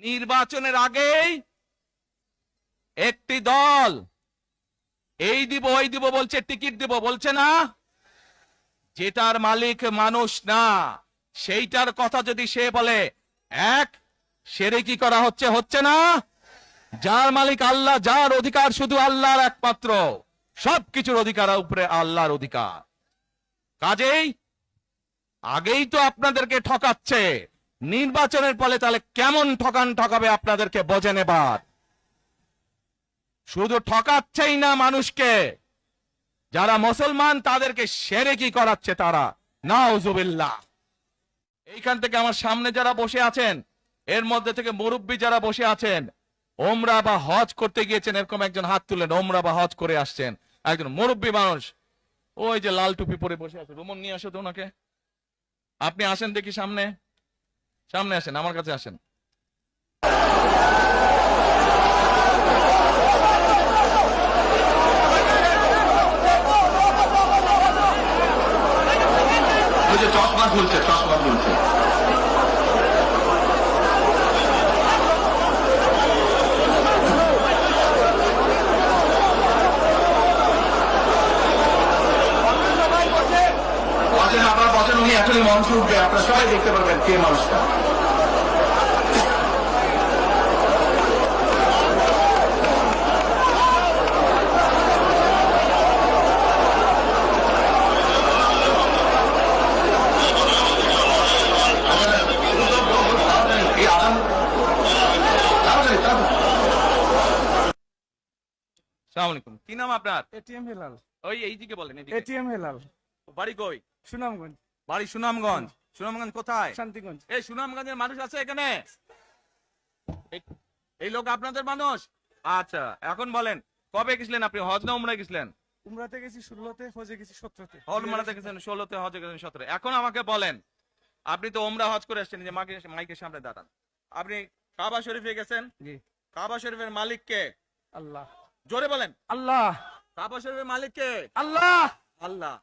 নির্বাচনের আগেই একটি দল এই দিব ওই দিব বলছে, টিকিট দিব বলছে না, যেটার মালিক মানুষ না সেইটার কথা যদি সে বলে, এক শিরকি করা হচ্ছে, হচ্ছে না? যার মালিক আল্লাহ, যার অধিকার শুধু আল্লাহর একমাত্র, সবকিছুর অধিকার উপরে আল্লাহর অধিকার। কাজেই আগেই তো আপনাদেরকে ঠকাচ্ছে, নির্বাচনের ফলে তাহলে কেমন ঠকাবে আপনাদেরকে বোঝেন এবার। শুধু ঠকাচ্ছেই না মানুষকে, যারা মুসলমান তাদেরকে শিরকি করাচ্ছে তারা, নাউজুবিল্লাহ। এইখান থেকে আমার সামনে যারা বসে আছেন, এর মধ্যে থেকে মুরব্বী যারা বসে আছেন, ওমরা বা হজ করতে গিয়েছেন, এরকম একজন হাত তুলেন, ওমরা বা হজ করে আসছেন, একজন মুরব্বী মানুষ, ওই যে লাল টুপি পরে বসে আছে, রুমন নিয়ে আসো তো ওনাকে। আপনি আসেন দেখি সামনে, সামনে আসেন, আমার কাছে আসেন। ওই যে চশমা খুলছে, চশমা খুলছে। আপনারা বসেন, উনি এখনই মঞ্চ উঠবে, আপনারা সবাই দেখতে পারবেন কে মানুষটা। কি নাম আপনার? এটিএম হেলাল। ওই এইদিকে বলেন। এটিএম হেলাল। বাড়ি কই? সুনামগঞ্জ। বাড়ি সুনামগঞ্জ। সুনামগঞ্জ কোথায়? শান্তিগঞ্জ। এই সুনামগঞ্জের মানুষ আছে এখানে? এই লোক আপনাদের মানুষ? আচ্ছা, এখন বলেন কবে গেছিলেন আপনি, হজ না উমরায় গেছিলেন? উমরাতে গেছি 16তে, হজে গেছি 17তে। উমরাতে গেছেন 16তে, হজে গেছেন 17। এখন আমাকে বলেন, আপনি তো উমরা হজ করে আসছেন, যে মাইকের সামনে দাঁড়ান, আপনি কাবা শরীফে গেছেন, জি। কাবা শরীফের মালিক কে? আল্লাহ। জোরে বলেন। আল্লাহ। কাবা শরীফের মালিক কে? আল্লাহ। আল্লাহ।